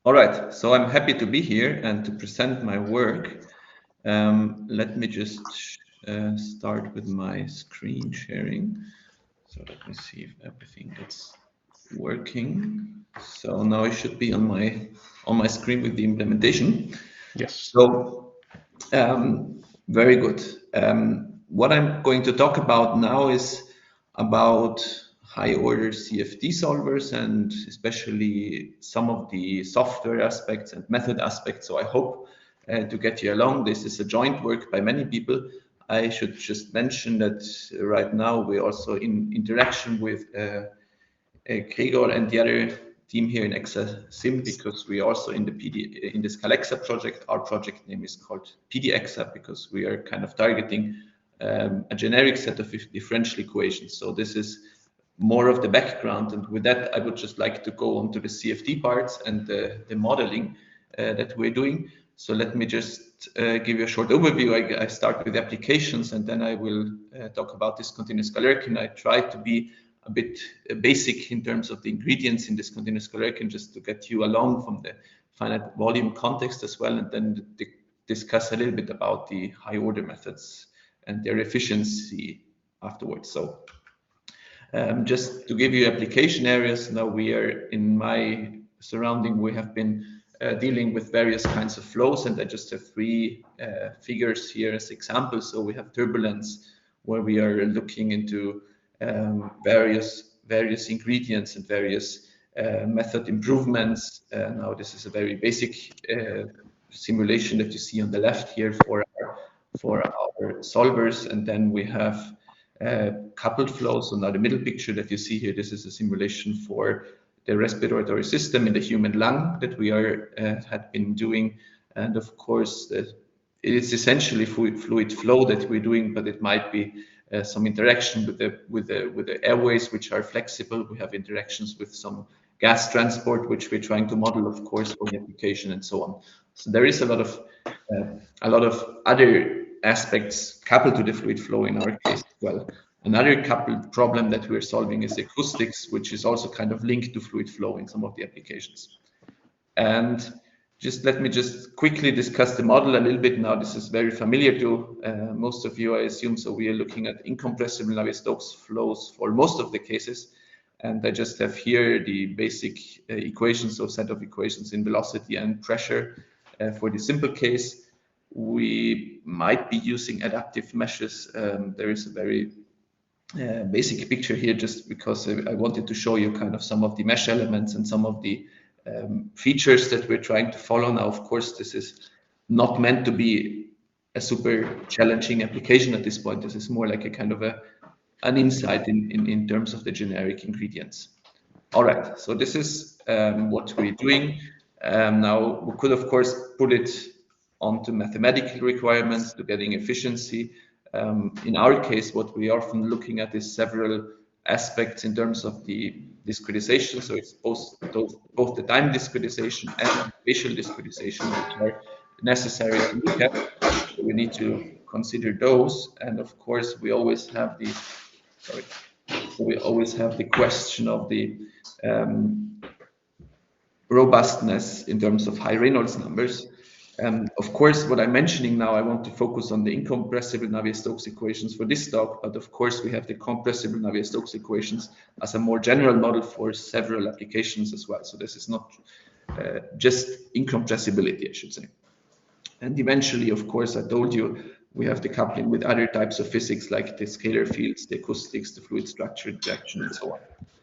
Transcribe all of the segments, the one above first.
All right, so I'm happy to be here and to present my work. Let me just start with my screen sharing. So let me see if everything gets working. So now it should be on my screen with the implementation. Yes. So very good. What I'm going to talk about now is about high-order CFD solvers and especially some of the software aspects and method aspects. So I hope to get you along. This is a joint work by many people. I should just mention that right now we're also in interaction with Gregor and the other team here in exasim, because we are also in the in this Calexa project. Our project name is called PDExa because we are kind of targeting a generic set of differential equations. So this is more of the background, and with that I would just like to go on to the CFD parts and the modeling that we're doing. So let me just give you a short overview. I start with applications, and then I will talk about this continuous Galerkin. I try to be a bit basic in terms of the ingredients in this continuous Galerkin, just to get you along from the finite volume context as well, and then discuss a little bit about the high order methods and their efficiency afterwards. So just to give you application areas, now we are in my surrounding, we have been dealing with various kinds of flows, and I just have three figures here as examples. So we have turbulence, where we are looking into various ingredients and various method improvements. Now this is a very basic simulation that you see on the left here for our solvers, and then we have coupled flows. So now the middle picture that you see here, this is a simulation for the respiratory system in the human lung that we had been doing, and of course it is essentially fluid flow that we're doing, but it might be some interaction with the airways, which are flexible. We have interactions with some gas transport, which we're trying to model, of course, for the application, and so on. So there is a lot of other aspects coupled to the fluid flow in our case as well. Another coupled problem that we're solving is acoustics, which is also kind of linked to fluid flow in some of the applications. And just let me just quickly discuss the model a little bit now. This is very familiar to most of you, I assume. So we are looking at incompressible Navier-Stokes flows for most of the cases. And I just have here the basic equations, so set of equations in velocity and pressure. For the simple case, we might be using adaptive meshes. There is a very basic picture here just because I wanted to show you kind of some of the mesh elements and some of the features that we're trying to follow. Now, of course, this is not meant to be a super challenging application at this point. This is more like a kind of an insight in terms of the generic ingredients. All right, so this is what we're doing. Now, we could, of course, put it onto mathematical requirements to getting efficiency. In our case, what we are often looking at is several aspects in terms of the discretization. So it's both the time discretization and spatial discretization, which are necessary to look at. So we need to consider those. And of course, we always have the question of the robustness in terms of high Reynolds numbers. Of course, what I'm mentioning now, I want to focus on the incompressible Navier-Stokes equations for this talk, but of course we have the compressible Navier-Stokes equations as a more general model for several applications as well. So this is not just incompressibility, I should say. And eventually, of course, I told you, we have the coupling with other types of physics like the scalar fields, the acoustics, the fluid structure interaction, and so on.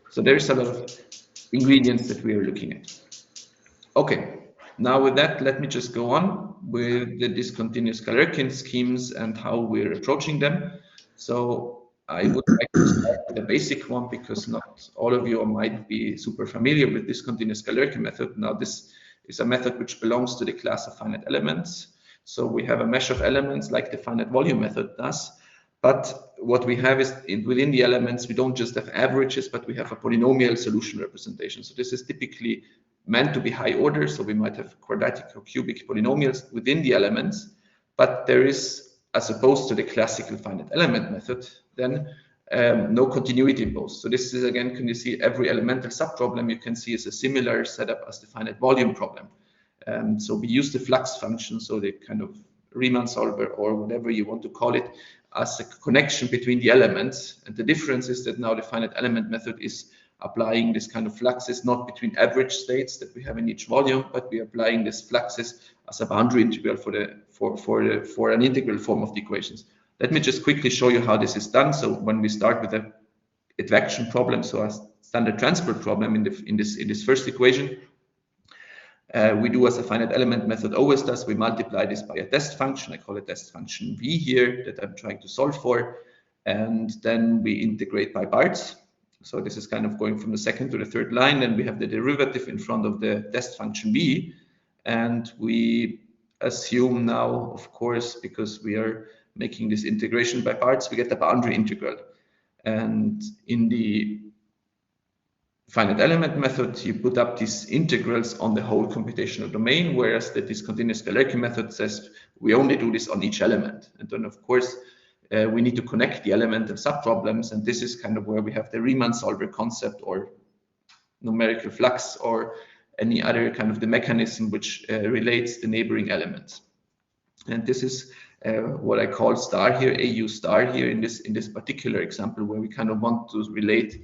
So there's a lot of ingredients that we are looking at. Okay. Now with that, let me just go on with the discontinuous Galerkin schemes and how we're approaching them. So I would like to start with the basic one because not all of you might be super familiar with discontinuous Galerkin method. Now this is a method which belongs to the class of finite elements. So we have a mesh of elements like the finite volume method does. But what we have is within the elements, we don't just have averages, but we have a polynomial solution representation. So this is typically meant to be high order, so we might have quadratic or cubic polynomials within the elements, but there is, as opposed to the classical finite element method, then no continuity in both. So this is, again, can you see every elemental subproblem you can see is a similar setup as the finite volume problem. So we use the flux function, so the kind of Riemann solver or whatever you want to call it, as a connection between the elements. And the difference is that now the finite element method is applying this kind of fluxes not between average states that we have in each volume, but we are applying this fluxes as a boundary integral for an integral form of the equations. Let me just quickly show you how this is done. So when we start with a advection problem, so a standard transport problem in this first equation, we do as a finite element method always does, we multiply this by a test function. I call it test function v here that I'm trying to solve for, and then we integrate by parts. So this is kind of going from the second to the third line, and we have the derivative in front of the test function v, and we assume now, of course, because we are making this integration by parts, we get the boundary integral. And in the finite element method, you put up these integrals on the whole computational domain, whereas the discontinuous Galerki method says we only do this on each element. And then, of course, we need to connect the element and subproblems, and this is kind of where we have the Riemann solver concept or numerical flux or any other kind of the mechanism which relates the neighboring elements. And this is what I call star here, AU star here in this particular example, where we kind of want to relate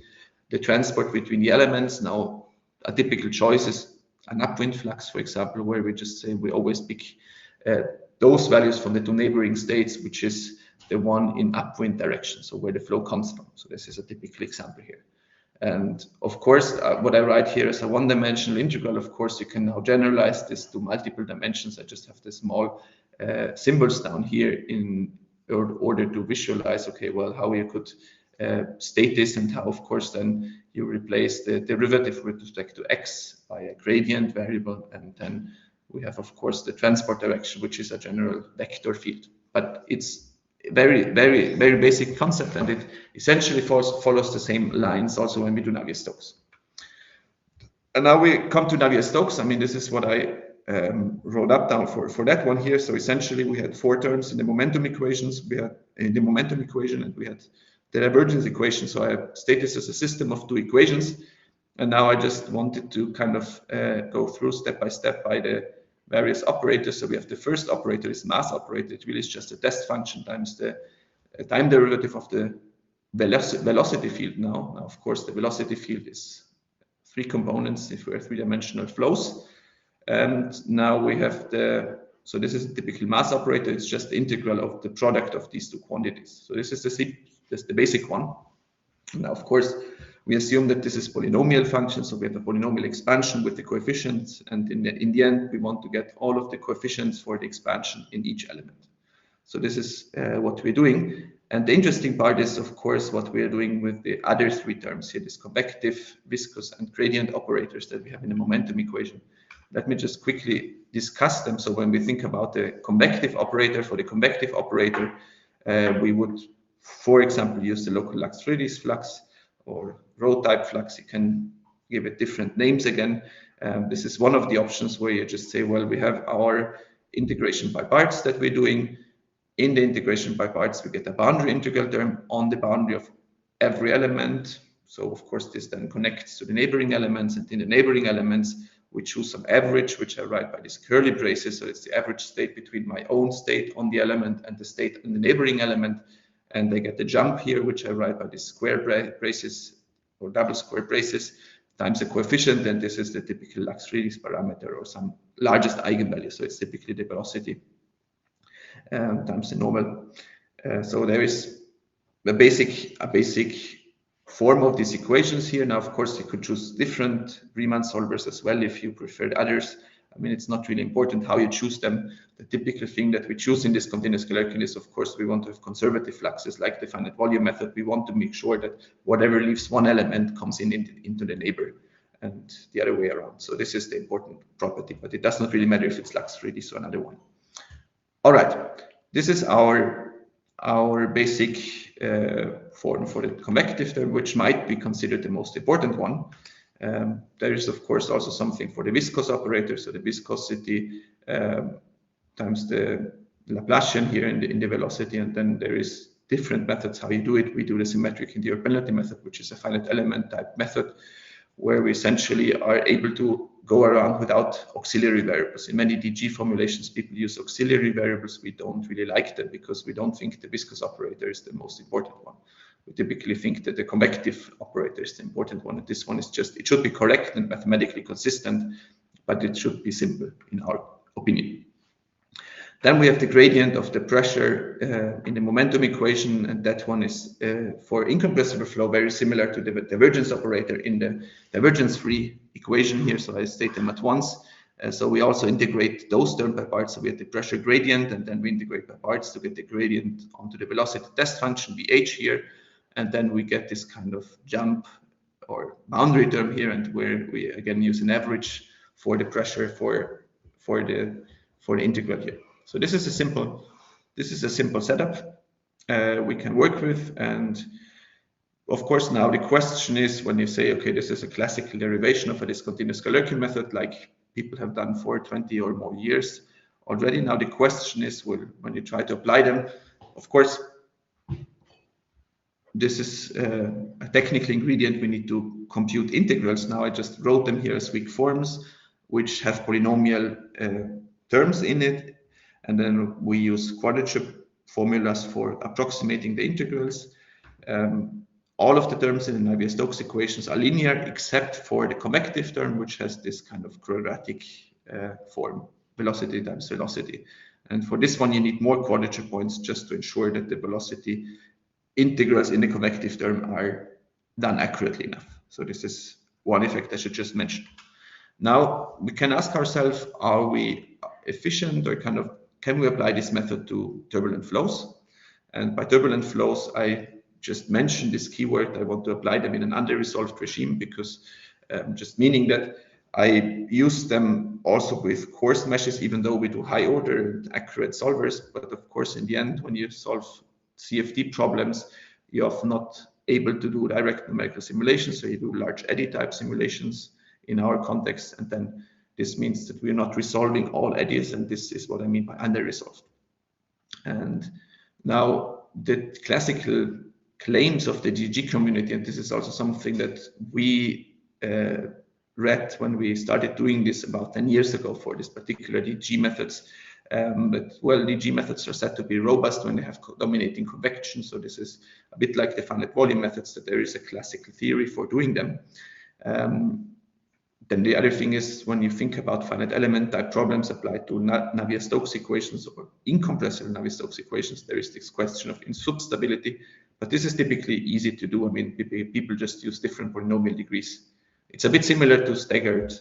the transport between the elements. Now, a typical choice is an upwind flux, for example, where we just say we always pick those values from the two neighboring states, which is the one in upwind direction, so where the flow comes from. So this is a typical example here. And of course, what I write here is a one-dimensional integral. Of course, you can now generalize this to multiple dimensions. I just have the small symbols down here in order to visualize, okay, well, how you could state this, and how, of course, then you replace the derivative with respect to x by a gradient variable, and then we have, of course, the transport direction, which is a general vector field. But it's very basic concept, and it essentially follows the same lines also when we do Navier-Stokes. And now we come to Navier-Stokes. I mean, this is what I wrote up down for that one here. So essentially, we had four terms in the momentum equations. We had in the momentum equation, and we had the divergence equation. So I state this as a system of two equations. And now I just wanted to kind of go through step by step by the various operators. So we have the first operator is mass operator. It really is just a test function times the time derivative of the velocity field now. Now, of course, the velocity field is three components if we're three-dimensional flows. And now we have so this is a typical mass operator. It's just the integral of the product of these two quantities. So this is the basic one. Now, of course, we assume that this is polynomial function, so we have a polynomial expansion with the coefficients, and in the end, we want to get all of the coefficients for the expansion in each element. So this is what we're doing. And the interesting part is, of course, what we are doing with the other three terms here, this convective, viscous, and gradient operators that we have in the momentum equation. Let me just quickly discuss them. So when we think about the convective operator, for the convective operator, we would, for example, use the local Lax-Friedrichs flux or row type flux. You can give it different names again. This is one of the options where you just say, well, we have our integration by parts that we're doing. In the integration by parts, we get a boundary integral term on the boundary of every element. So of course, this then connects to the neighboring elements, and in the neighboring elements, we choose some average, which I write by these curly braces. So it's the average state between my own state on the element and the state in the neighboring element. And I get the jump here, which I write by these square braces or double square braces times the coefficient. And this is the typical Lax-Friedrichs parameter or some largest eigenvalue. So it's typically the velocity times the normal. So there is a basic form of these equations here. Now, of course, you could choose different Riemann solvers as well if you preferred others. I mean, it's not really important how you choose them. The typical thing that we choose in this continuous Galerki is, of course, we want to have conservative fluxes like the finite volume method. We want to make sure that whatever leaves one element comes into the neighbor and the other way around. So this is the important property, but it does not really matter if it's Lax-Friedrichs or another one. All right, this is our basic form for the convective term, which might be considered the most important one. There is, of course, also something for the viscous operator, so the viscosity times the Laplacian here in the velocity, and then there is different methods how you do it. We do the symmetric interior penalty method, which is a finite element type method, where we essentially are able to go around without auxiliary variables. In many DG formulations, people use auxiliary variables. We don't really like them because we don't think the viscous operator is the most important one. We typically think that the convective operator is the important one. And this one is just, it should be correct and mathematically consistent, but it should be simple in our opinion. Then we have the gradient of the pressure in the momentum equation, and that one is for incompressible flow very similar to the divergence operator in the divergence-free equation here. So I state them at once. So we also integrate those terms by parts. So we have the pressure gradient, and then we integrate by parts to get the gradient onto the velocity test function, VH here. And then we get this kind of jump or boundary term here, and where we again use an average for the pressure for the integral here. So this is a simple setup we can work with. And of course, now the question is, when you say, okay, this is a classical derivation of a discontinuous Galerkin method, like people have done for 20 or more years already. Now the question is, well, when you try to apply them, of course, this is a technical ingredient. We need to compute integrals. Now I just wrote them here as weak forms, which have polynomial terms in it. And then we use quadrature formulas for approximating the integrals. All of the terms in the Navier-Stokes equations are linear, except for the convective term, which has this kind of quadratic form, velocity times velocity. And for this one, you need more quadrature points just to ensure that the velocity integrals in the convective term are done accurately enough. So this is one effect I should just mention. Now we can ask ourselves, are we efficient, or kind of can we apply this method to turbulent flows? And by turbulent flows, I just mentioned this keyword. I want to apply them in an under-resolved regime, because just meaning that I use them also with coarse meshes, even though we do high order accurate solvers. But of course, in the end, when you solve CFD problems, you're often not able to do direct numerical simulations. So you do large eddy type simulations in our context. And then this means that we're not resolving all eddies. And this is what I mean by under-resolved. And now the classical claims of the DG community, and this is also something that we read when we started doing this about 10 years ago for this particular DG methods. But well, DG methods are said to be robust when they have dominating convection. So this is a bit like the finite volume methods, that there is a classical theory for doing them. Then the other thing is, when you think about finite element type problems applied to Navier-Stokes equations or incompressible Navier-Stokes equations, there is this question of insubstability. But this is typically easy to do. I mean, people just use different polynomial degrees. It's a bit similar to staggered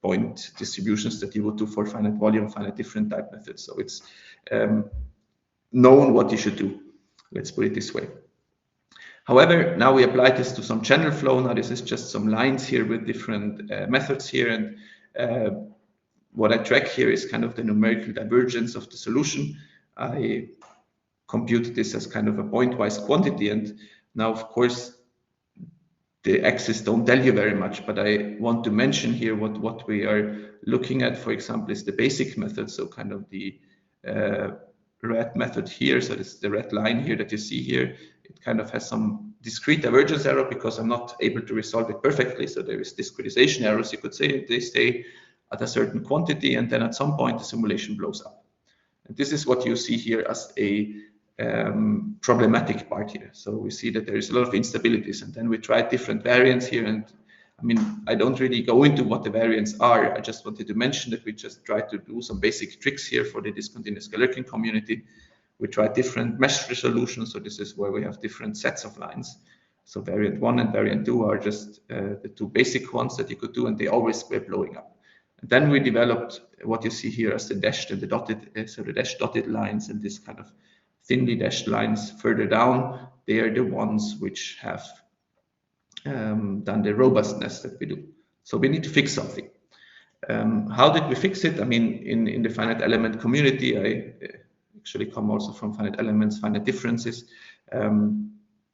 point distributions that you would do for finite volume, finite different type methods. So it's known what you should do. Let's put it this way. However, now we apply this to some channel flow. Now this is just some lines here with different methods here. And what I track here is kind of the numerical divergence of the solution. I compute this as kind of a pointwise quantity. And now, of course, the axes don't tell you very much, but I want to mention here what we are looking at, for example, is the basic method. So kind of the red method here. So this is the red line here that you see here. It kind of has some discrete divergence error because I'm not able to resolve it perfectly. So there is discretization errors, you could say. They stay at a certain quantity, and then at some point the simulation blows up. And this is what you see here as a problematic part here. So we see that there is a lot of instabilities, and then we tried different variants here. And I mean, I don't really go into what the variants are. I just wanted to mention that we just tried to do some basic tricks here for the discontinuous Galerkin community. We tried different mesh resolutions. So this is where we have different sets of lines. So variant 1 and variant 2 are just the two basic ones that you could do, and they always were blowing up. And then we developed what you see here as the dashed and the dotted, so the dashed dotted lines and this kind of thinly dashed lines further down. They are the ones which have done the robustness that we do. So we need to fix something. How did we fix it? I mean, in the finite element community, I actually come also from finite elements, finite differences.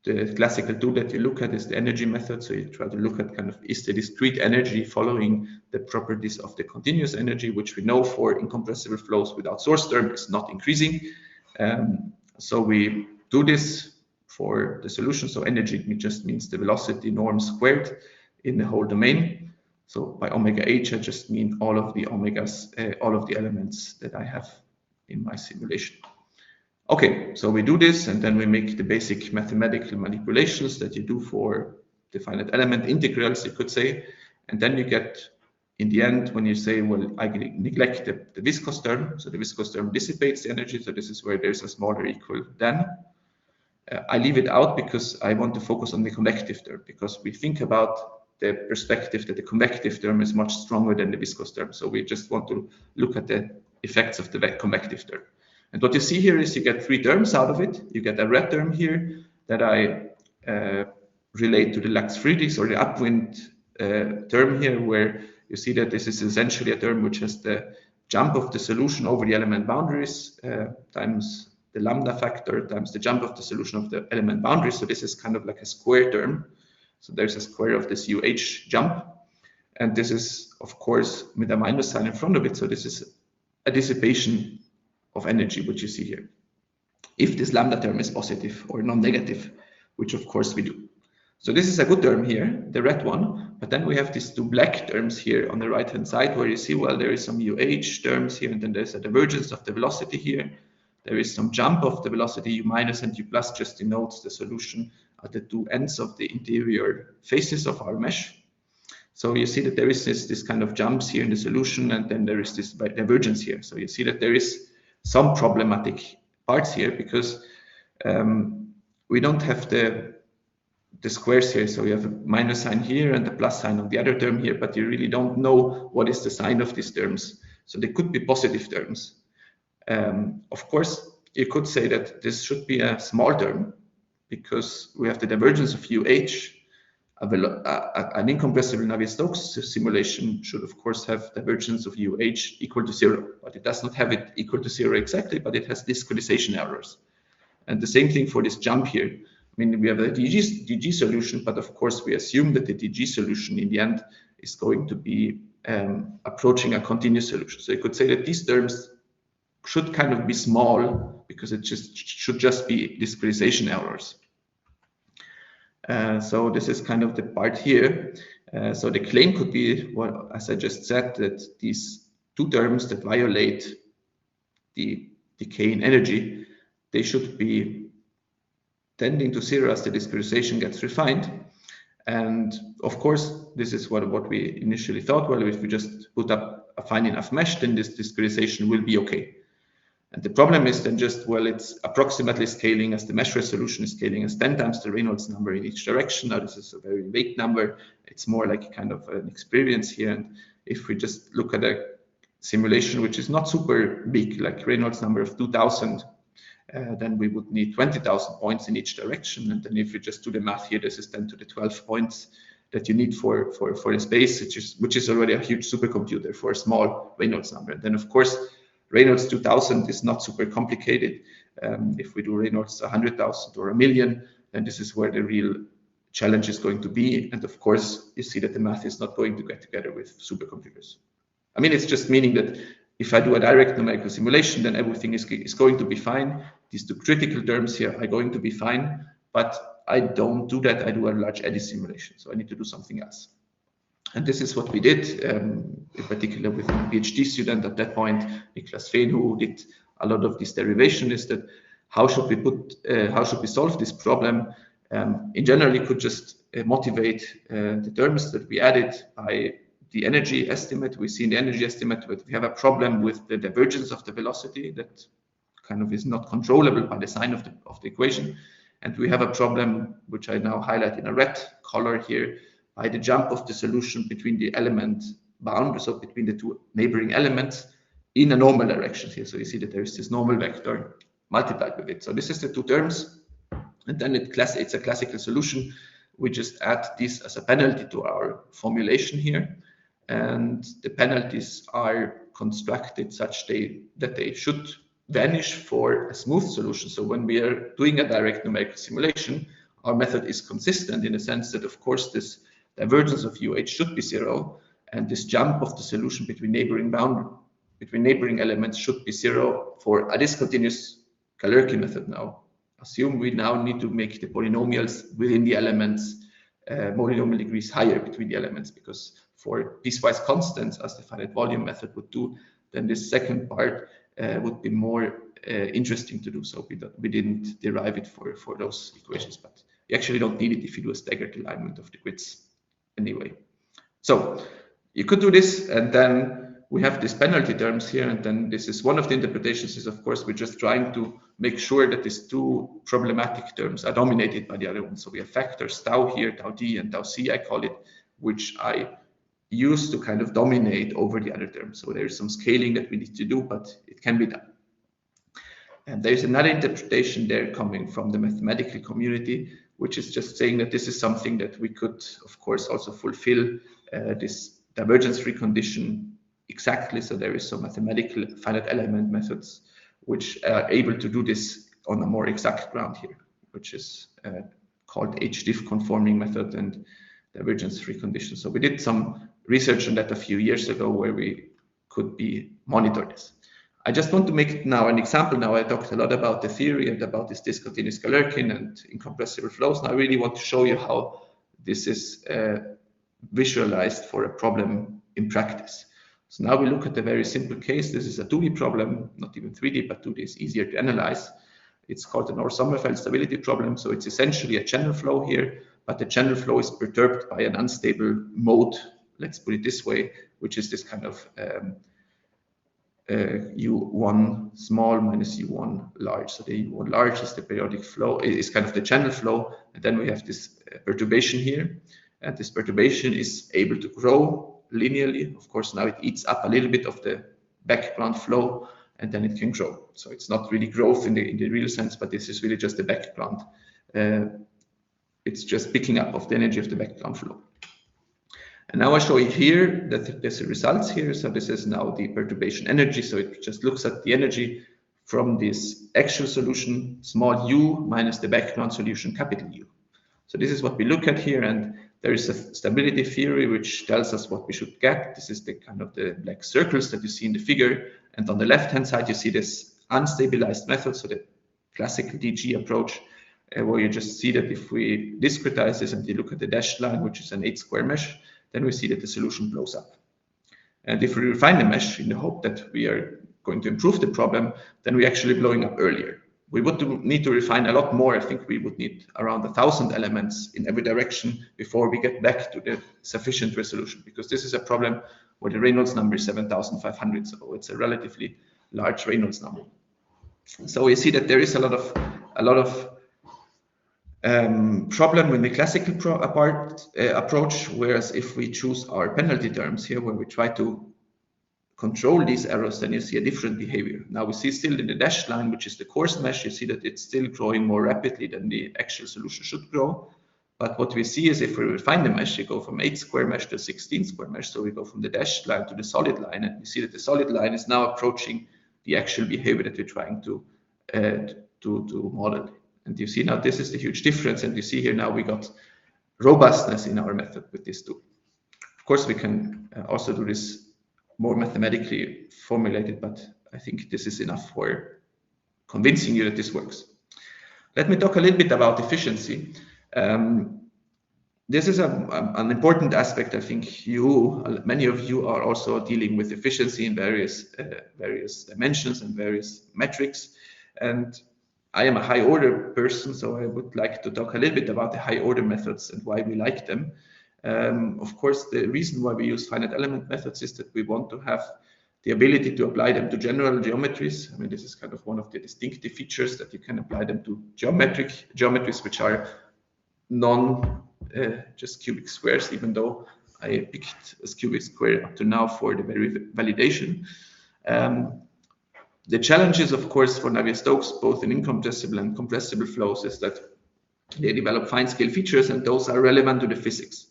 The classical tool that you look at is the energy method. So you try to look at kind of, is the discrete energy following the properties of the continuous energy, which we know for incompressible flows without source term is not increasing. So we do this for the solution. So energy just means the velocity norm squared in the whole domain. So by omega h, I just mean all of the omegas, all of the elements that I have in my simulation. Okay, so we do this, and then we make the basic mathematical manipulations that you do for the finite element integrals, you could say. And then you get, in the end, when you say, well, I neglect the viscous term, so the viscous term dissipates the energy, so this is where there's a smaller equal than. I leave it out because I want to focus on the convective term, because we think about the perspective that the convective term is much stronger than the viscous term. So we just want to look at the effects of the convective term. And what you see here is you get three terms out of it. You get a red term here that I relate to the Lax-Friedrichs, or the upwind term here, where you see that this is essentially a term which has the jump of the solution over the element boundaries times the lambda factor times the jump of the solution of the element boundaries. So this is kind of like a square term. So there's a square of this UH jump. And this is, of course, with a minus sign in front of it. So this is a dissipation of energy, which you see here, if this lambda term is positive or non-negative, which of course we do. So this is a good term here, the red one, but then we have these two black terms here on the right-hand side, where you see, well, there is some UH terms here, and then there's a divergence of the velocity here. There is some jump of the velocity, U minus and U plus just denotes the solution at the two ends of the interior faces of our mesh. So you see that there is this kind of jumps here in the solution, and then there is this divergence here. So you see that there is some problematic parts here, because we don't have the squares here. So you have a minus sign here and the plus sign on the other term here, but you really don't know what is the sign of these terms. So they could be positive terms. Of course, you could say that this should be a small term, because we have the divergence of UH. An incompressible Navier-Stokes simulation should, of course, have divergence of UH equal to 0, but it does not have it equal to 0 exactly, but it has discretization errors. And the same thing for this jump here. I mean, we have a DG solution, but of course, we assume that the DG solution in the end is going to be approaching a continuous solution. So you could say that these terms should kind of be small, because it should just be discretization errors. So this is kind of the part here. So the claim could be, well, as I just said, that these two terms that violate the decay in energy, they should be tending to 0 as the discretization gets refined. And of course, this is what we initially thought. Well, if we just put up a fine enough mesh, then this discretization will be okay. And the problem is then just, well, it's approximately scaling as the mesh resolution is scaling as 10 times the Reynolds number in each direction. Now, this is a very vague number. It's more like kind of an experience here. And if we just look at a simulation which is not super big, like Reynolds number of 2000, then we would need 20,000 points in each direction. And then if you just do the math here, this is 10 to the 12 points that you need for a space, which is already a huge supercomputer for a small Reynolds number. And then, of course, Reynolds 2000 is not super complicated. If we do Reynolds 100,000 or a million, then this is where the real challenge is going to be. And of course, you see that the math is not going to get together with supercomputers. I mean, it's just meaning that if I do a direct numerical simulation, then everything is going to be fine. These two critical terms here are going to be fine, but I don't do that. I do a large eddy simulation, so I need to do something else. And this is what we did, in particular with a PhD student at that point, Niklas Fehn, who did a lot of this derivation, is that how should we solve this problem? In general, you could just motivate the terms that we added by the energy estimate. We see in the energy estimate that we have a problem with the divergence of the velocity that kind of is not controllable by the sign of the equation. And we have a problem, which I now highlight in a red color here, by the jump of the solution between the element boundaries, so between the two neighboring elements in a normal direction here. So you see that there is this normal vector multiplied with it. So this is the two terms, and then it's a classical solution. We just add this as a penalty to our formulation here, and the penalties are constructed such that they should vanish for a smooth solution. So when we are doing a direct numerical simulation, our method is consistent in the sense that, of course, this divergence of UH should be 0, and this jump of the solution between neighboring elements should be 0 for a discontinuous Galerki method now. assume we now need to make the polynomials within the elements polynomial degrees higher between the elements, because for piecewise constants, as the finite volume method would do, then this second part would be more interesting to do. So we didn't derive it for those equations, but you actually don't need it if you do a staggered alignment of the grids anyway. So you could do this, and then we have these penalty terms here, and then this is one of the interpretations is, of course, we're just trying to make sure that these two problematic terms are dominated by the other one. So we have factors tau here, tau d and tau c, I call it, which I use to kind of dominate over the other terms. So there is some scaling that we need to do, but it can be done. And there's another interpretation there coming from the mathematical community, which is just saying that this is something that we could, of course, also fulfill this divergence-free condition exactly. So there is some mathematical finite element methods which are able to do this on a more exact ground here, which is called HDiff conforming method and divergence-free condition. So we did some research on that a few years ago where we could monitor this. I just want to make now an example. Now I talked a lot about the theory and about this discontinuous Galerkin and incompressible flows. Now I really want to show you how this is visualized for a problem in practice. So now we look at a very simple case. This is a 2D problem, not even 3D, but 2D is easier to analyze. It's called the North-Sommerfeld stability problem. So it's essentially a channel flow here, but the channel flow is perturbed by an unstable mode, let's put it this way, which is this kind of U1 small minus U1 large. So the U1 large is the periodic flow, is kind of the channel flow. And then we have this perturbation here. And this perturbation is able to grow linearly. Of course, now it eats up a little bit of the background flow, and then it can grow. So it's not really growth in the real sense, but this is really just the background. It's just picking up of the energy of the background flow. And now I show you here that there's results here. So this is now the perturbation energy. So it just looks at the energy from this actual solution, small u, minus the background solution, capital U. So this is what we look at here, and there is a stability theory which tells us what we should get. This is the kind of the black circles that you see in the figure. And on the left-hand side, you see this unstabilized method, so the classical DG approach, where you just see that if we discretize this and you look at the dashed line, which is an 8-square mesh, then we see that the solution blows up. And if we refine the mesh in the hope that we are going to improve the problem, then we're actually blowing up earlier. We would need to refine a lot more. I think we would need around 1,000 elements in every direction before we get back to the sufficient resolution, because this is a problem where the Reynolds number is 7,500, so it's a relatively large Reynolds number. So we see that there is a lot of problem with the classical approach, whereas if we choose our penalty terms here, where we try to control these errors, then you see a different behavior. Now we see still in the dashed line, which is the coarse mesh, you see that it's still growing more rapidly than the actual solution should grow. But what we see is if we refine the mesh, you go from 8-square mesh to 16-square mesh. So we go from the dashed line to the solid line, and we see that the solid line is now approaching the actual behavior that we're trying to model. And you see now this is the huge difference, and you see here now we got robustness in our method with this tool. Of course, we can also do this more mathematically formulated, but I think this is enough for convincing you that this works. Let me talk a little bit about efficiency. This is an important aspect. I think many of you are also dealing with efficiency in various dimensions and various metrics. And I am a high order person, so I would like to talk a little bit about the high order methods and why we like them. Of course, the reason why we use finite element methods is that we want to have the ability to apply them to general geometries. I mean, this is kind of one of the distinctive features, that you can apply them to geometries which are just cubic squares, even though I picked a cubic square up to now for the very validation. The challenges, of course, for Navier-Stokes, both in incompressible and compressible flows, is that they develop fine-scale features, and those are relevant to the physics.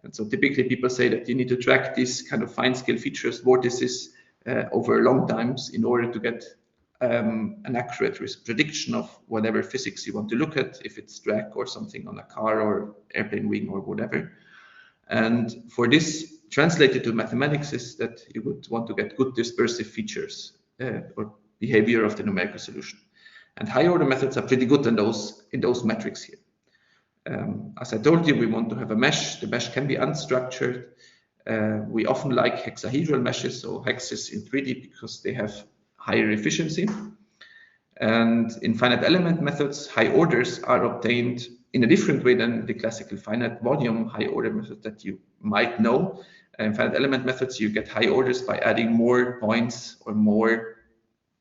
And so typically people say that you need to track these kind of fine-scale features, vortices, over long times in order to get an accurate prediction of whatever physics you want to look at, if it's drag or something on a car or airplane wing or whatever. And for this, translated to mathematics, is that you would want to get good dispersive features or behavior of the numerical solution. And high order methods are pretty good in those metrics here. As I told you, we want to have a mesh. The mesh can be unstructured. We often like hexahedral meshes, so hexes in 3D, because they have higher efficiency. And in finite element methods, high orders are obtained in a different way than the classical finite volume high order method that you might know. In finite element methods, you get high orders by adding more points or more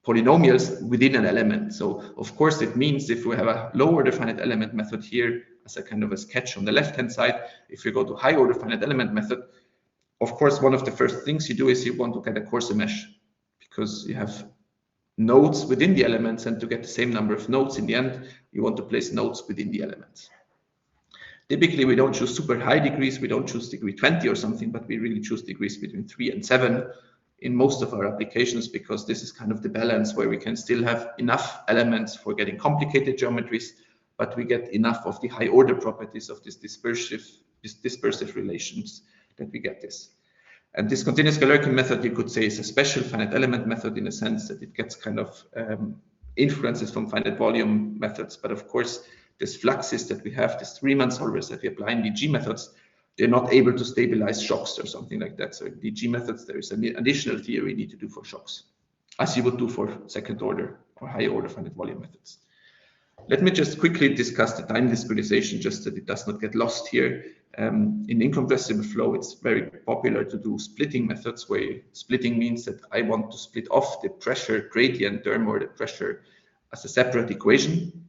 polynomials within an element. So of course it means if we have a low order finite element method here as a kind of a sketch on the left hand side, if you go to high order finite element method, of course one of the first things you do is you want to get a coarser mesh, because you have nodes within the elements, and to get the same number of nodes in the end, you want to place nodes within the elements. Typically we don't choose super high degrees, we don't choose degree 20 or something, but we really choose degrees between 3 and 7 in most of our applications, because this is kind of the balance where we can still have enough elements for getting complicated geometries, but we get enough of the high order properties of this dispersive relations that we get this. And this continuous Galerkin method, you could say, is a special finite element method in a sense that it gets kind of influences from finite volume methods. But of course, these fluxes that we have, these Riemann solvers that we apply in DG methods, they're not able to stabilize shocks or something like that. So in DG methods, there is an additional theory you need to do for shocks, as you would do for second order or higher order finite volume methods. Let me just quickly discuss the time discretization, just that it does not get lost here. In incompressible flow, it's very popular to do splitting methods, where splitting means that I want to split off the pressure gradient term or the pressure as a separate equation.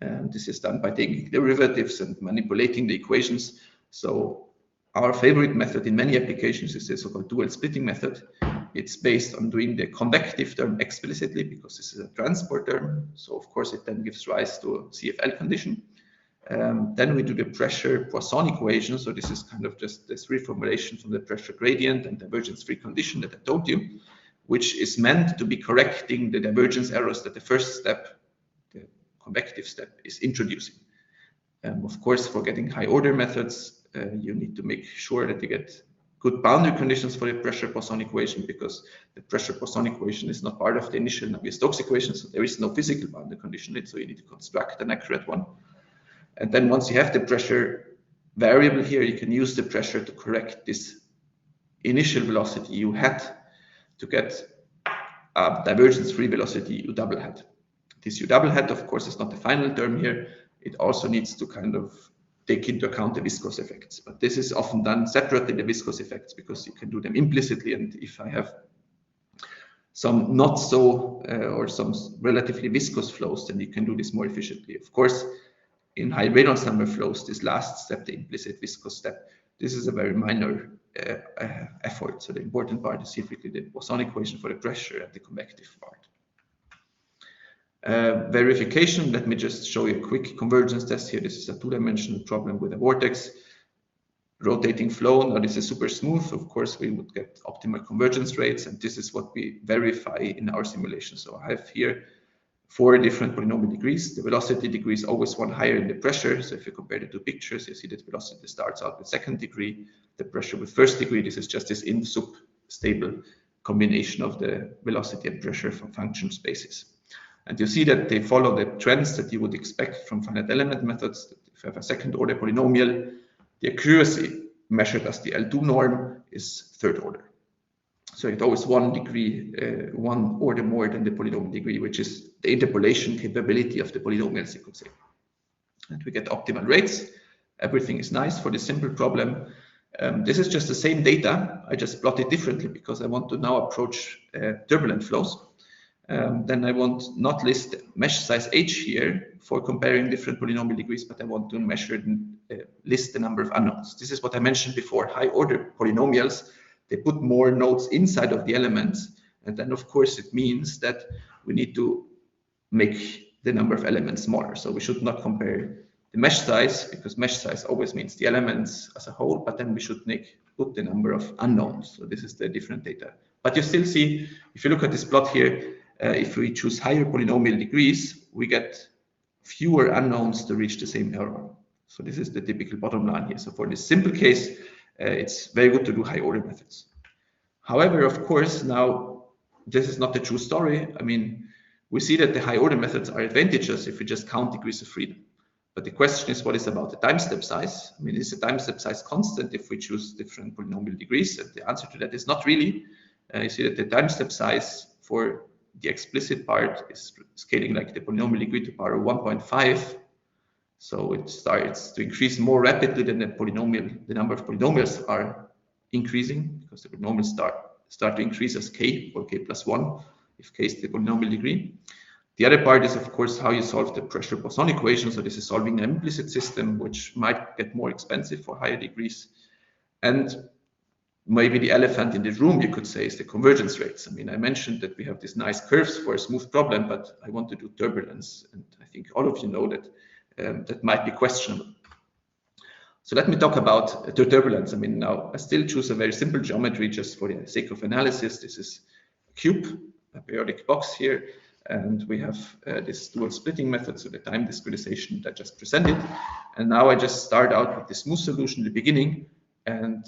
This is done by taking derivatives and manipulating the equations. So our favorite method in many applications is the so-called dual splitting method. It's based on doing the convective term explicitly, because this is a transport term. So of course it then gives rise to a CFL condition. Then we do the pressure Poisson equation. So this is kind of just this reformulation from the pressure gradient and divergence-free condition that I told you, which is meant to be correcting the divergence errors that the first step, the convective step, is introducing. Of course, for getting high order methods, you need to make sure that you get good boundary conditions for the pressure Poisson equation, because the pressure Poisson equation is not part of the initial Navier-Stokes equation, so there is no physical boundary condition, so you need to construct an accurate one. And then once you have the pressure variable here, you can use the pressure to correct this initial velocity you had to get a divergence-free velocity U double hat. This U double hat, of course, is not the final term here. It also needs to kind of take into account the viscous effects, but this is often done separately, the viscous effects, because you can do them implicitly. And if I have some not so or some relatively viscous flows, then you can do this more efficiently. Of course, in high Reynolds number flows, this last step, the implicit viscous step, this is a very minor effort. So the important part is simply the Poisson equation for the pressure and the convective part. Verification, let me just show you a quick convergence test here. This is a two-dimensional problem with a vortex rotating flow. Now this is super smooth. Of course, we would get optimal convergence rates, and this is what we verify in our simulation. So I have here 4 different polynomial degrees. The velocity degree is always one higher in the pressure. So if you compare the two pictures, you see that velocity starts out with second degree, the pressure with first degree. This is just this in-sub stable combination of the velocity and pressure from function spaces. And you see that they follow the trends that you would expect from finite element methods. If you have a second order polynomial, the accuracy measured as the L2 norm is third order. So it's always 1 degree, 1 order more than the polynomial degree, which is the interpolation capability of the polynomials, you could say. And we get optimal rates. Everything is nice for this simple problem. This is just the same data. I just plot it differently because I want to now approach turbulent flows. Then I want not list mesh size h here for comparing different polynomial degrees, but I want to measure list the number of unknowns. This is what I mentioned before. High order polynomials, they put more nodes inside of the elements, and then of course it means that we need to make the number of elements smaller. So we should not compare the mesh size, because mesh size always means the elements as a whole, but then we should put the number of unknowns. So this is the different data. But you still see, if you look at this plot here, if we choose higher polynomial degrees, we get fewer unknowns to reach the same error. So this is the typical bottom line here. So for this simple case, it's very good to do high order methods. However, of course, now this is not the true story. I mean, we see that the high order methods are advantageous if we just count degrees of freedom. But the question is, what is about the time step size? I mean, is the time step size constant if we choose different polynomial degrees? And the answer to that is not really. You see that the time step size for the explicit part is scaling like the polynomial degree to the power of 1.5. So it starts to increase more rapidly than the number of polynomials are increasing, because the polynomials start to increase as k, or k plus 1, if k is the polynomial degree. The other part is, of course, how you solve the pressure boson equation. So this is solving an implicit system, which might get more expensive for higher degrees. And maybe the elephant in the room, you could say, is the convergence rates. I mean, I mentioned that we have these nice curves for a smooth problem, but I want to do turbulence. And I think all of you know that that might be questionable. So let me talk about the turbulence. I mean, now I still choose a very simple geometry just for the sake of analysis. This is a cube, a periodic box here. And we have this dual splitting method, so the time discretization that I just presented. And now I just start out with the smooth solution in the beginning. And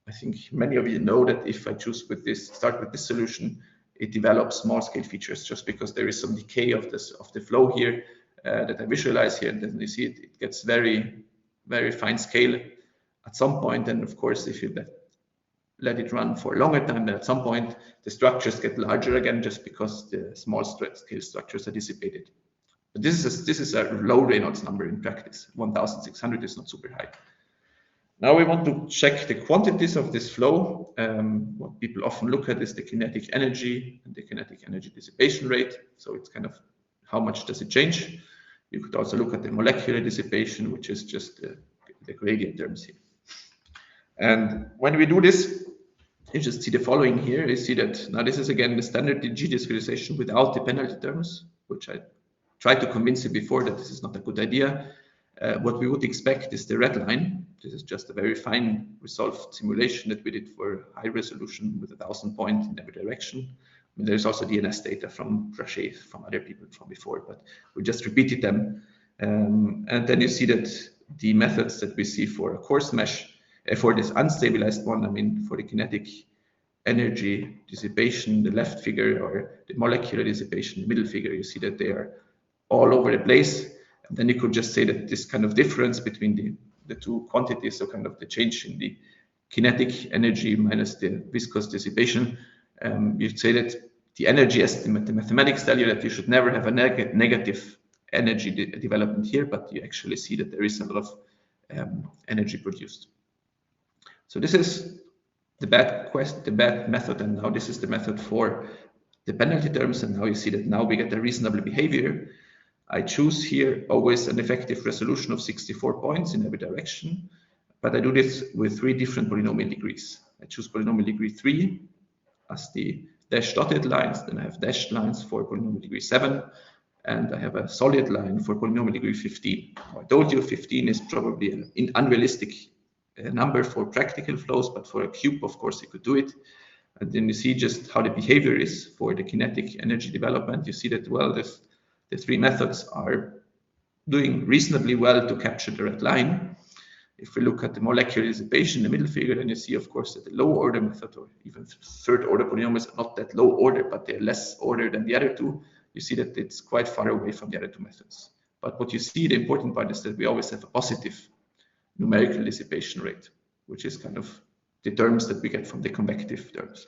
I think many of you know that if I start with this solution, it develops small scale features just because there is some decay of the flow here that I visualize here. And then you see it gets very, very fine scale at some point. And of course, if you let it run for a longer time, then at some point the structures get larger again, just because the small scale structures are dissipated. But this is a low Reynolds number in practice. 1,600 is not super high. Now we want to check the quantities of this flow. What people often look at is the kinetic energy and the kinetic energy dissipation rate. So it's kind of how much does it change. You could also look at the molecular dissipation, which is just the gradient terms here. And when we do this, you just see the following here. You see that now this is again the standard G discretization without the penalty terms, which I tried to convince you before that this is not a good idea. What we would expect is the red line. This is just a very fine resolved simulation that we did for high resolution with 1,000 points in every direction. I mean, there's also DNS data from Brachet, from other people from before, but we just repeated them. And then you see that the methods that we see for a coarse mesh, for this unstabilized one, I mean, for the kinetic energy dissipation, the left figure, or the molecular dissipation, the middle figure, you see that they are all over the place. And then you could just say that this kind of difference between the two quantities, so kind of the change in the kinetic energy minus the viscous dissipation, you'd say that the energy estimate, the mathematics tell you that you should never have a negative energy development here, but you actually see that there is a lot of energy produced. So this is the bad method, and now this is the method for the penalty terms, and now you see that now we get a reasonable behavior. I choose here always an effective resolution of 64 points in every direction, but I do this with 3 different polynomial degrees. I choose polynomial degree 3 as the dashed dotted lines, then I have dashed lines for polynomial degree 7, and I have a solid line for polynomial degree 15. I told you 15 is probably an unrealistic number for practical flows, but for a cube, of course, you could do it. And then you see just how the behavior is for the kinetic energy development. You see that, well, the 3 methods are doing reasonably well to capture the red line. If we look at the molecular dissipation, the middle figure, then you see, of course, that the low order method, or even 3rd order polynomials, are not that low order, but they're less order than the other 2. You see that it's quite far away from the other 2 methods. But what you see, the important part is that we always have a positive numerical dissipation rate, which is kind of the terms that we get from the convective terms.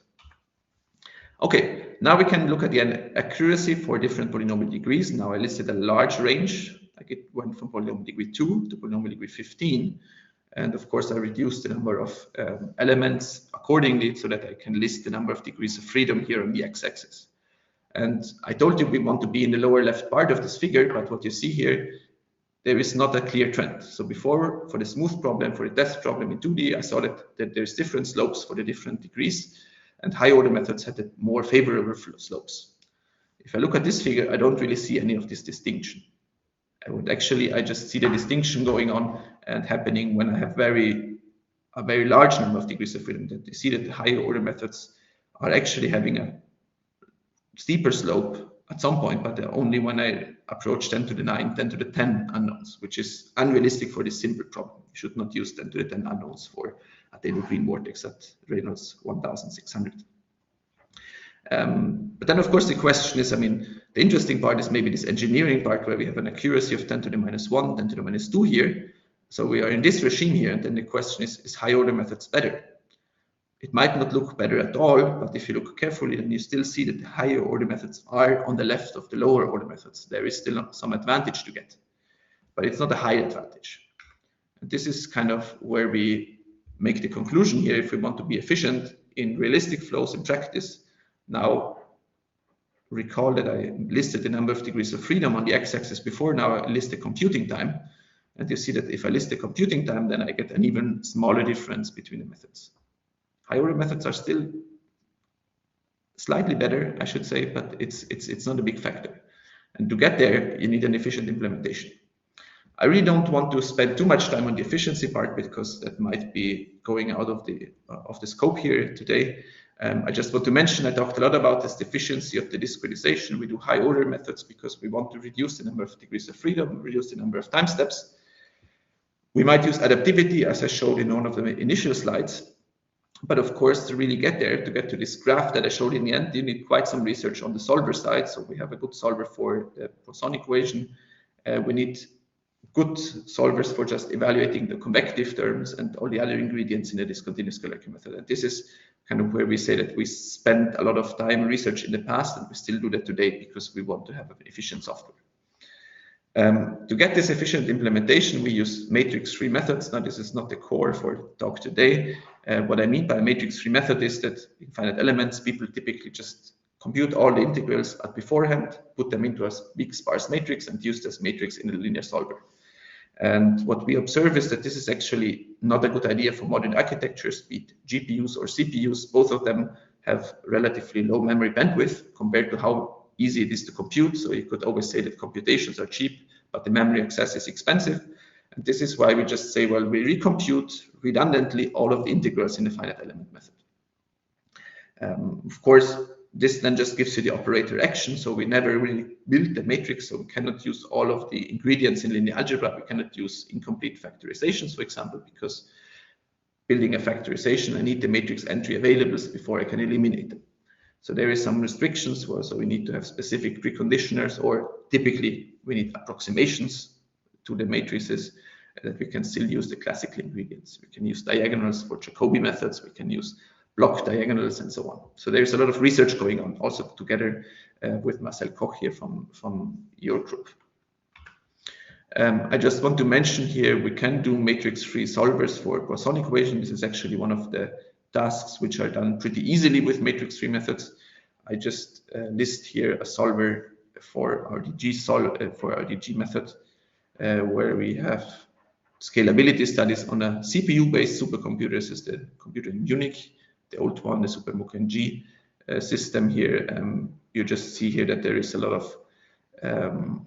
Okay, now we can look at the accuracy for different polynomial degrees. Now I listed a large range, like it went from polynomial degree 2 to polynomial degree 15. And of course, I reduced the number of elements accordingly so that I can list the number of degrees of freedom here on the x-axis. And I told you we want to be in the lower left part of this figure, but what you see here, there is not a clear trend. So before, for the smooth problem, for the depth problem in 2D, I saw that there's different slopes for the different degrees, and high order methods had more favorable slopes. If I look at this figure, I don't really see any of this distinction. I just see the distinction going on and happening when I have a very large number of degrees of freedom. That you see that the higher order methods are actually having a steeper slope at some point, but only when I approach 10 to the 9, 10 to the 10 unknowns, which is unrealistic for this simple problem. You should not use 10 to the 10 unknowns for a Taylor green vortex at Reynolds 1,600. But then, of course, the question is, I mean, the interesting part is maybe this engineering part where we have an accuracy of 10 to the minus 1, 10 to the minus 2 here. So we are in this regime here, and then the question is high order methods better? It might not look better at all, but if you look carefully, then you still see that the higher order methods are on the left of the lower order methods. There is still some advantage to get, but it's not a high advantage. And this is kind of where we make the conclusion here. If we want to be efficient in realistic flows in practice, now recall that I listed the number of degrees of freedom on the x-axis before. Now I list the computing time, and you see that if I list the computing time, then I get an even smaller difference between the methods. High order methods are still slightly better, I should say, but it's not a big factor. And to get there, you need an efficient implementation. I really don't want to spend too much time on the efficiency part because that might be going out of the scope here today. I just want to mention, I talked a lot about this, the efficiency of the discretization. We do high order methods because we want to reduce the number of degrees of freedom, reduce the number of time steps. We might use adaptivity, as I showed in one of the initial slides. But of course, to really get there, to get to this graph that I showed in the end, you need quite some research on the solver side. So we have a good solver for the Poisson equation. We need good solvers for just evaluating the convective terms and all the other ingredients in the discontinuous calculus method. And this is kind of where we say that we spent a lot of time research in the past, and we still do that today because we want to have efficient software. To get this efficient implementation, we use matrix-free methods. Now, this is not the core for the talk today. What I mean by a matrix-free method is that in finite elements, people typically just compute all the integrals beforehand, put them into a big sparse matrix, and use this matrix in a linear solver. And what we observe is that this is actually not a good idea for modern architectures, be it GPUs or CPUs. Both of them have relatively low memory bandwidth compared to how easy it is to compute. So you could always say that computations are cheap, but the memory access is expensive. And this is why we just say, well, we recompute redundantly all of the integrals in the finite element method. Of course, this then just gives you the operator action. So we never really built the matrix. So we cannot use all of the ingredients in linear algebra. We cannot use incomplete factorizations, for example, because building a factorization, I need the matrix entry available before I can eliminate them. So there is some restrictions. So we need to have specific preconditioners, or typically we need approximations to the matrices that we can still use the classical ingredients. We can use diagonals for Jacobi methods. We can use block diagonals and so on. So there's a lot of research going on, also together with Marcel Koch here from your group. I just want to mention here, we can do matrix-free solvers for Poisson equation. This is actually one of the tasks which are done pretty easily with matrix-free methods. I just list here a solver for our DG method, where we have scalability studies on a CPU-based supercomputer. This is the computer in Munich, the old one, the SuperMUC NG system here. You just see here that there is a lot of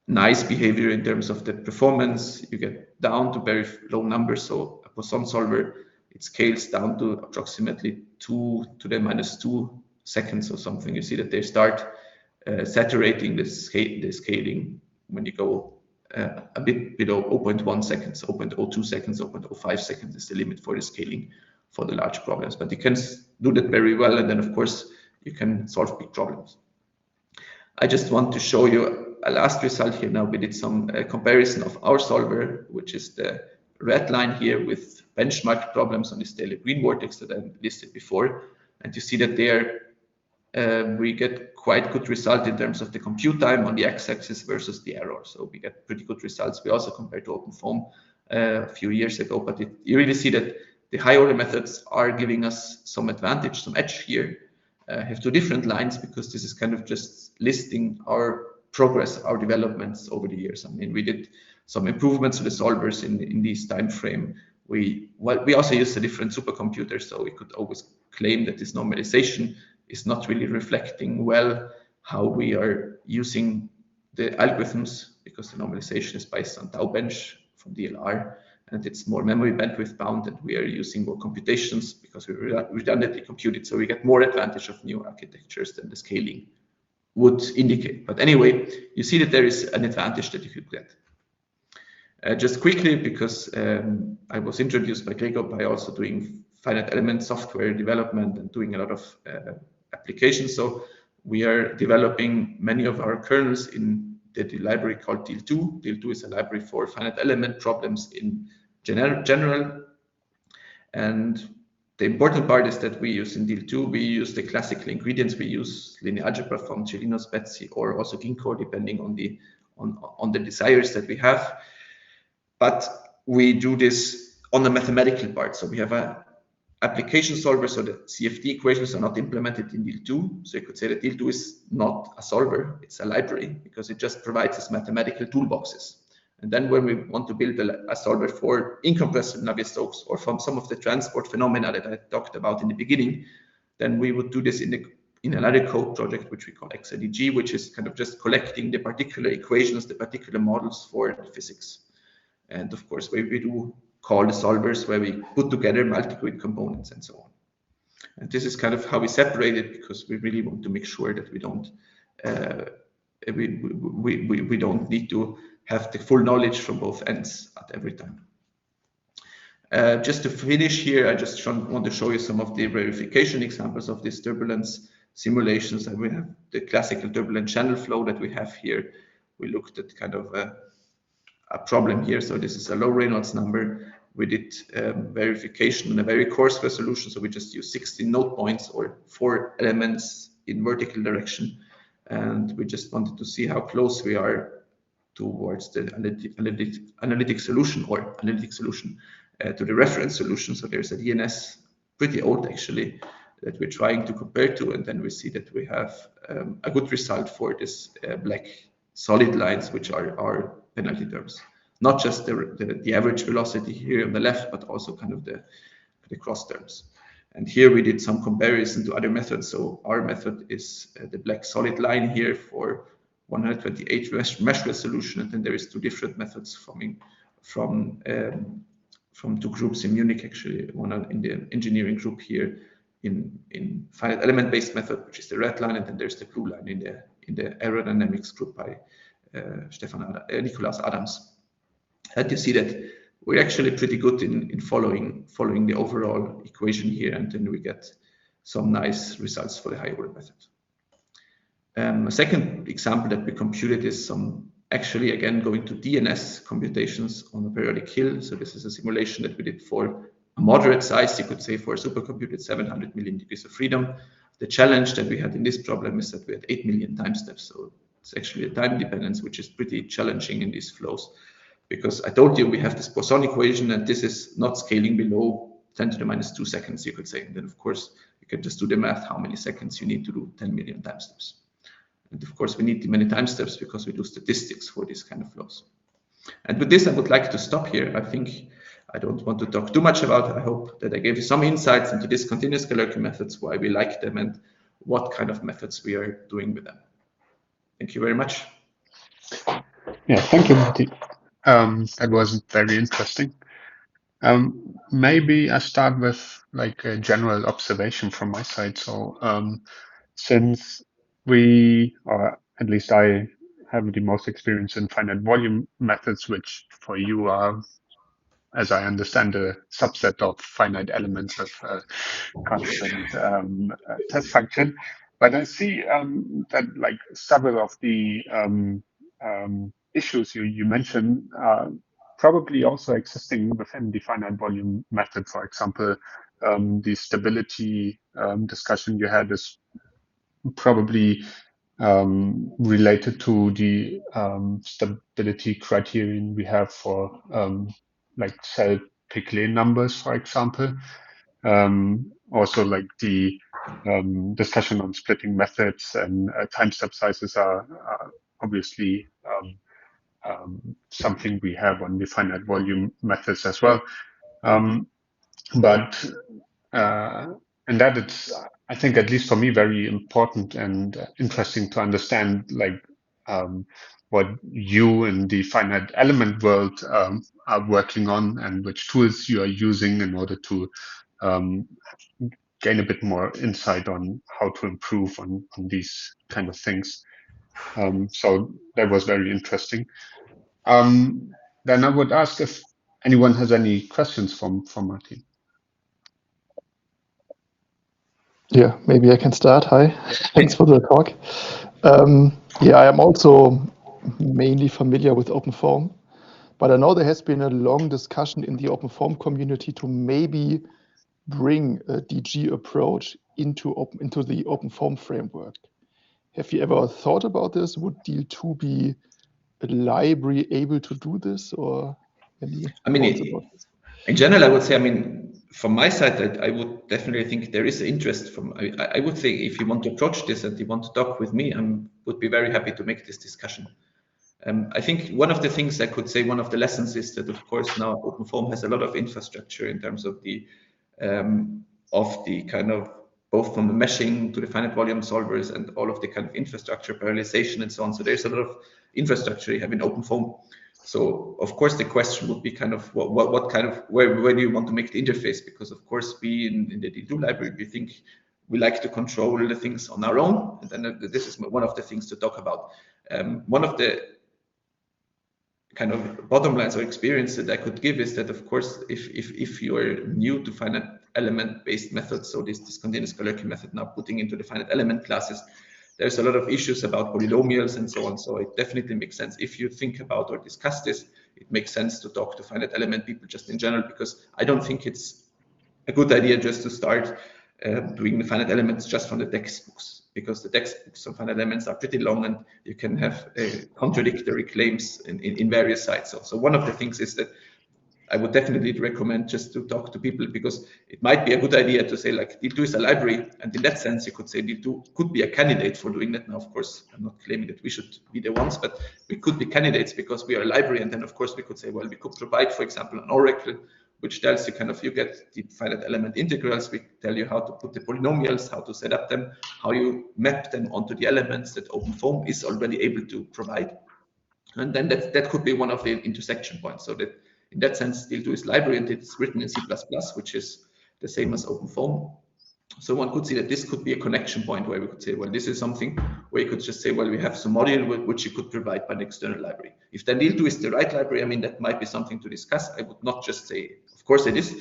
nice behavior in terms of the performance. You get down to very low numbers. So a Poisson solver, it scales down to approximately 2 to the minus 2 seconds or something. You see that they start saturating the scaling when you go a bit below 0.1 seconds, 0.02 seconds, 0.05 seconds is the limit for the scaling for the large problems. But you can do that very well, and then of course you can solve big problems. I just want to show you a last result here. Now we did some comparison of our solver, which is the red line here, with benchmark problems on this Taylor green vortex that I listed before. And you see that there we get quite good result in terms of the compute time on the x-axis versus the error. So we get pretty good results. We also compared to OpenFOAM a few years ago, but you really see that the high order methods are giving us some advantage, some edge here. I have two different lines because this is kind of just listing our progress, our developments over the years. I mean, we did some improvements to the solvers in this time frame. We also used a different supercomputer, so we could always claim that this normalization is not really reflecting well how we are using the algorithms, because the normalization is based on tau bench from DLR, and it's more memory bandwidth bound, and we are using more computations because we redundantly compute it, so we get more advantage of new architectures than the scaling would indicate. But anyway, you see that there is an advantage that you could get. Just quickly, because I was introduced by Gregor by also doing finite element software development and doing a lot of applications. So we are developing many of our kernels in the library called deal.ii. Deal.ii is a library for finite element problems in general. And the important part is that we use in deal.ii, we use the classical ingredients. We use linear algebra from Cellino's Betsy, or also Ginkgo, depending on the desires that we have. But we do this on the mathematical part. So we have a application solver, so the CFD equations are not implemented in deal.ii. So you could say that deal.ii is not a solver, it's a library, because it just provides us mathematical toolboxes. And then when we want to build a solver for incompressible Navier-Stokes or from some of the transport phenomena that I talked about in the beginning, then we would do this in another code project, which we call exadg, which is kind of just collecting the particular equations, the particular models for the physics. And of course, we do call the solvers where we put together multi-grid components and so on. And this is kind of how we separate it, because we really want to make sure that we don't we don't need to have the full knowledge from both ends at every time. Just to finish here, I just want to show you some of the verification examples of these turbulence simulations. And we have the classical turbulent channel flow that we have here. We looked at kind of a problem here. So this is a low Reynolds number. We did verification in a very coarse resolution. So we just use 16 node points or 4 elements in vertical direction. And we just wanted to see how close we are towards the analytic solution to the reference solution. So there's a DNS, pretty old actually, that we're trying to compare to. And then we see that we have a good result for this black solid lines, which are our penalty terms. Not just the average velocity here on the left, but also kind of the cross terms. And here we did some comparison to other methods. So our method is the black solid line here for 128 mesh resolution. And then there is 2 different methods from 2 groups in Munich, actually, one in the engineering group here in finite element based method, which is the red line, and then there's the blue line in the aerodynamics group by Nicolas Adams. And you see that we're actually pretty good in following the overall equation here, and then we get some nice results for the high order method. A second example that we computed is actually again going to DNS computations on a periodic hill. So this is a simulation that we did for a moderate size, you could say, for a supercomputer at 700 million degrees of freedom. The challenge that we had in this problem is that we had 8 million time steps. So it's actually a time dependence, which is pretty challenging in these flows. Because I told you we have this Poisson equation, and this is not scaling below 10 to the minus 2 seconds, you could say. And then, of course, you can just do the math, how many seconds you need to do 10 million time steps. And of course, we need many time steps because we do statistics for these kind of flows. And with this, I would like to stop here. I think I don't want to talk too much about it. I hope that I gave you some insights into these continuous Galerki methods, why we like them, and what kind of methods we are doing with them. Thank you very much. Yeah, thank you, Martin. That was very interesting. Maybe I start with like a general observation from my side. So since we, or at least I, have the most experience in finite volume methods, which for you are, as I understand, a subset of finite elements of constant test function. But I see that like several of the issues you mentioned are probably also existing within the finite volume method. For example, the stability discussion you had is probably related to the stability criterion we have for like cell Piclet numbers, for example. Also, like the discussion on splitting methods and time step sizes are obviously something we have on the finite volume methods as well. And that it's, I think, at least for me, very important and interesting to understand, like what you in the finite element world are working on, and which tools you are using in order to gain a bit more insight on how to improve on these kind of things. So that was very interesting. Then I would ask if anyone has any questions from Martin. Yeah, maybe I can start. Hi, thanks for the talk. Yeah, I am also mainly familiar with OpenFOAM, but I know there has been a long discussion in the OpenFOAM community to maybe bring a DG approach into the OpenFOAM framework. Have you ever thought about this? Would deal2 be a library able to do this, or any thoughts about this? In general, I would say, from my side, I would definitely think there is interest from, I would say if you want to approach this and you want to talk with me, I would be very happy to make this discussion. I think one of the things I could say, one of the lessons is that, of course, now OpenFOAM has a lot of infrastructure in terms of the kind of, both from the meshing to the finite volume solvers and all of the kind of infrastructure, parallelization and so on. So there's a lot of infrastructure you have in OpenFOAM. So of course the question would be kind of what kind of, where do you want to make the interface? Because of course we in the deal2 library, we think we like to control the things on our own. And then this is one of the things to talk about. One of the kind of bottom lines or experience that I could give is that, of course, if you are new to finite element based methods, so this continuous Galerki method now putting into the finite element classes, there's a lot of issues about polynomials and so on. So it definitely makes sense if you think about or discuss this, it makes sense to talk to finite element people just in general, because I don't think it's a good idea just to start doing the finite elements just from the textbooks, because the textbooks on finite elements are pretty long and you can have contradictory claims in various sites. So one of the things is that I would definitely recommend just to talk to people, because it might be a good idea to say like deal2 is a library, and in that sense you could say deal2 could be a candidate for doing that. Now, of course, I'm not claiming that we should be the ones, but we could be candidates because we are a library. And then of course we could say, well, we could provide, for example, an oracle which tells you kind of, you get the finite element integrals, we tell you how to put the polynomials, how to set up them, how you map them onto the elements that OpenFOAM is already able to provide. And then that could be one of the intersection points. So that in that sense, deal2 is library and it's written in C++, which is the same as OpenFOAM. So one could see that this could be a connection point where we could say, well, this is something where you could just say, well, we have some module which you could provide by an external library. If then deal2 is the right library, I mean, that might be something to discuss. I would not just say, of course it is,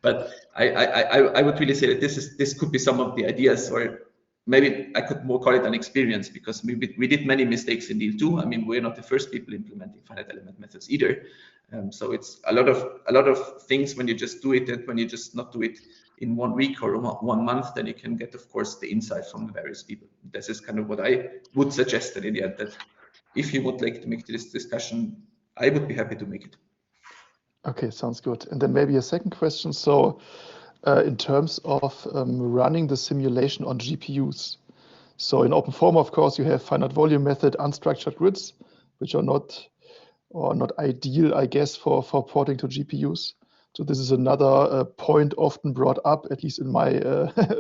but I would really say that this could be some of the ideas, or maybe I could more call it an experience, because we did many mistakes in deal2. I mean, we're not the first people implementing finite element methods either. So it's a lot of things when you just do it, and when you just not do it in 1 week or 1 month, then you can get, of course, the insight from the various people. This is kind of what I would suggest in the end, that if you would like to make this discussion, I would be happy to make it. Okay, sounds good. And then maybe a second question. So in terms of running the simulation on GPUs, so in OpenFOAM, of course, you have finite volume method, unstructured grids, which are not ideal, I guess, for porting to GPUs. So this is another point often brought up, at least in my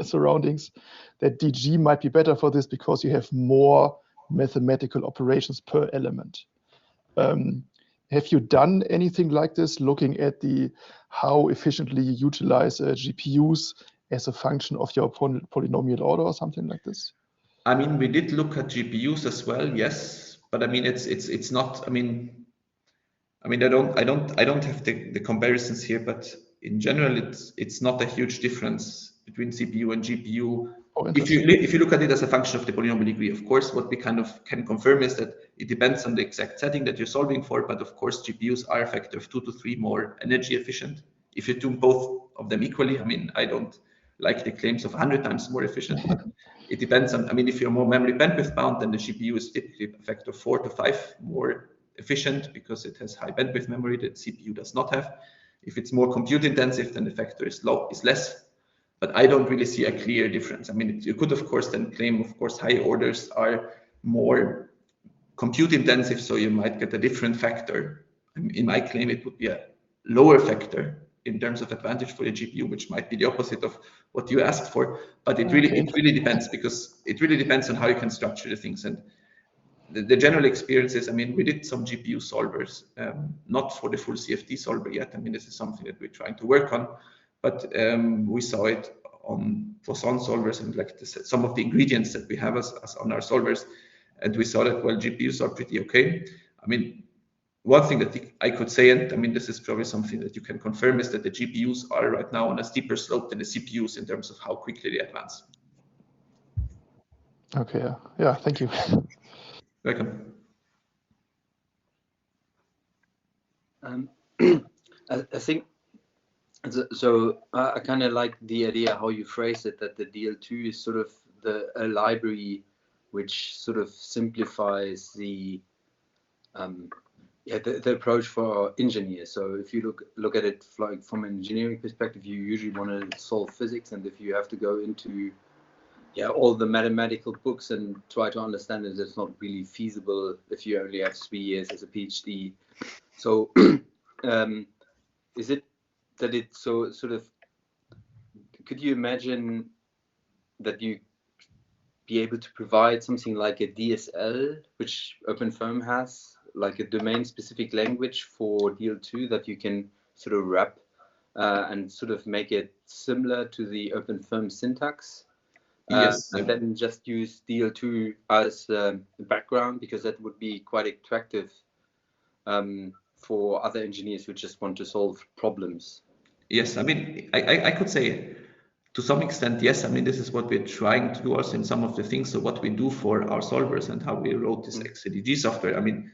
surroundings, that DG might be better for this because you have more mathematical operations per element. Have you done anything like this, looking at how efficiently you utilize GPUs as a function of your polynomial order or something like this? I mean, we did look at GPUs as well, yes, but I mean, it's not. I mean, I don't have the comparisons here, but in general, it's not a huge difference between CPU and GPU. Oh, if you look at it as a function of the polynomial degree, of course, what we kind of can confirm is that it depends on the exact setting that you're solving for. But of course, GPUs are a factor of 2 to 3 more energy efficient. If you do both of them equally, I mean, I don't like the claims of 100 times more efficient, but it depends on. I mean, if you're more memory bandwidth bound, then the GPU is typically a factor of 4 to 5 more efficient, because it has high bandwidth memory that CPU does not have. If it's more compute intensive, then the factor is less. But I don't really see a clear difference. I mean, you could, of course, then claim, of course, high orders are more compute intensive, so you might get a different factor. In my claim, it would be a lower factor in terms of advantage for the GPU, which might be the opposite of what you asked for. But it really depends, because it really depends on how you can structure the things. And the general experience is, I mean, we did some GPU solvers, not for the full CFD solver yet. I mean, this is something that we're trying to work on, but we saw it on Poisson solvers and like some of the ingredients that we have as on our solvers. And we saw that, well, GPUs are pretty okay. I mean, one thing that I could say, and I mean, this is probably something that you can confirm, is that the GPUs are right now on a steeper slope than the CPUs in terms of how quickly they advance. Okay, yeah, thank you. Welcome. I think so. I kind of like the idea how you phrase it, that the DL2 is sort of a library which sort of simplifies the approach for engineers. So if you look at it like from an engineering perspective, you usually want to solve physics, and if you have to go into all the mathematical books and try to understand it, it's not really feasible if you only have 3 years as a PhD. So is it that it's so sort of, could you imagine that you be able to provide something like a DSL, which OpenFirm has, like a domain-specific language for DL2 that you can sort of wrap and sort of make it similar to the OpenFirm syntax? Yes. And then just use DL2 as the background, because that would be quite attractive for other engineers who just want to solve problems. Yes, I mean, I could say to some extent, yes. I mean, this is what we're trying to do also in some of the things. So what we do for our solvers and how we wrote this XADG software, I mean,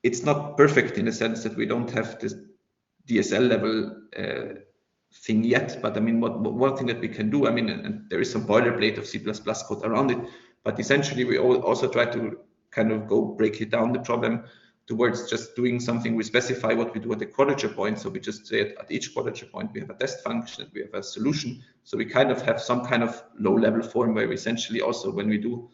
it's not perfect in the sense that we don't have this DSL level thing yet. But I mean, one thing that we can do, I mean, and there is some boilerplate of C++ code around it, but essentially we also try to kind of break it down, the problem, towards just doing something. We specify what we do at the quadrature point. So we just say at each quadrature point, we have a test function, we have a solution. So we kind of have some kind of low level form where we essentially also, when you,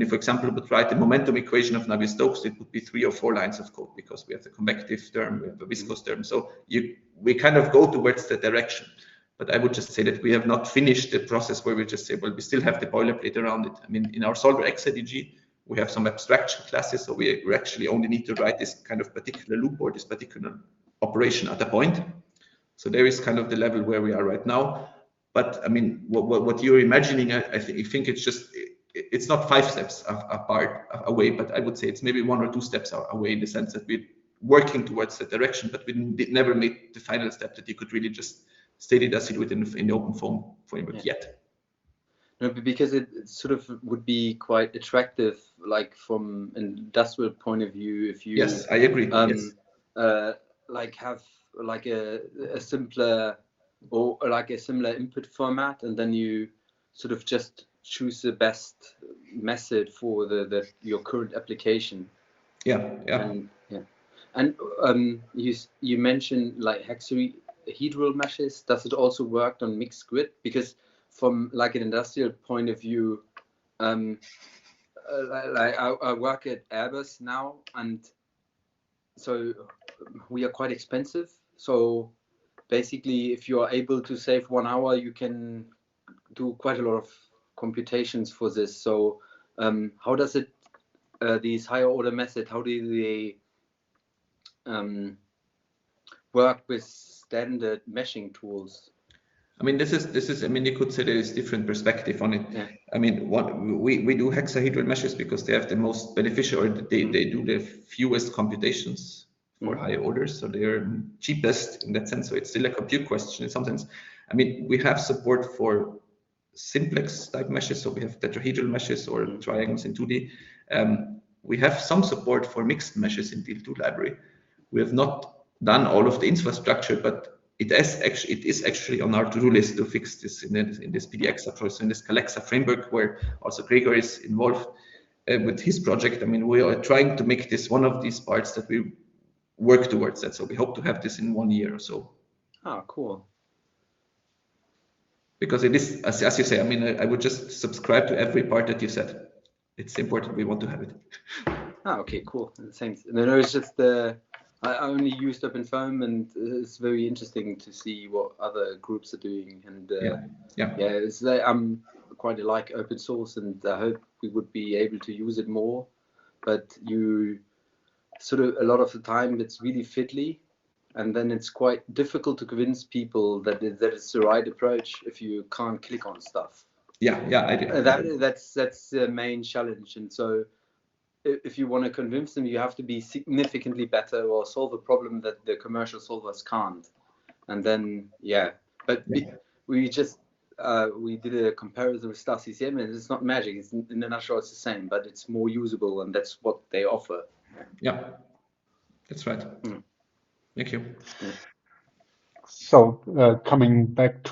for example, would write the momentum equation of Navier-Stokes, it would be 3 or 4 lines of code, because we have the convective term, we have a viscous term. So we kind of go towards the direction. But I would just say that we have not finished the process where we just say, well, we still have the boilerplate around it. I mean, in our solver XADG, we have some abstraction classes, so we actually only need to write this kind of particular loop or this particular operation at a point. So there is kind of the level where we are right now. But I mean, what you're imagining, I think it's just, it's not 5 steps away, but I would say it's maybe 1 or 2 steps away, in the sense that we're working towards that direction, but we never made the final step that you could really just state it as it would in the OpenFOAM framework yet. No, because it sort of would be quite attractive, like from an industrial point of view, if you yes, I agree. Yes. Like have like a simpler or like a similar input format, and then you sort of just choose the best method for your current application. And you mentioned like hexahedral meshes. Does it also work on mixed grid? Because from like an industrial point of view, like I work at Airbus now, and so we are quite expensive. So basically, if you are able to save 1 hour, you can do quite a lot of computations for this. So how does it, these higher order methods, how do they work with standard meshing tools? I mean, this is. I mean, you could say there is different perspective on it. Yeah. I mean, we do hexahedral meshes because they have the most beneficial, or they do the fewest computations for higher orders, so they're cheapest in that sense. So it's still a compute question in some sense. I mean, we have support for simplex type meshes, so we have tetrahedral meshes or triangles in 2D. We have some support for mixed meshes in DL2 library. We have not done all of the infrastructure, but it is actually on our to-do list to fix this in this PDX approach, in this Calexa framework, where also Gregor is involved with his project. I mean, we are trying to make this one of these parts that we work towards that. So we hope to have this in 1 year or so. Ah, cool. Because it is, as you say, I mean, I would just subscribe to every part that you said. It's important. We want to have it. Ah, okay, cool. Thanks. No, it's just I only used OpenFOAM, and it's very interesting to see what other groups are doing. And it's I'm quite like open source, and I hope we would be able to use it more. But you sort of, a lot of the time, it's really fiddly, and then it's quite difficult to convince people that it's the right approach if you can't click on stuff. I do. That's the main challenge, and so if you want to convince them, you have to be significantly better or solve a problem that the commercial solvers can't. And then, but we just, we did a comparison with Star CCM, and it's not magic. It's in a nutshell, it's the same, but it's more usable, and that's what they offer. Yeah, that's right. Thank you. So coming back to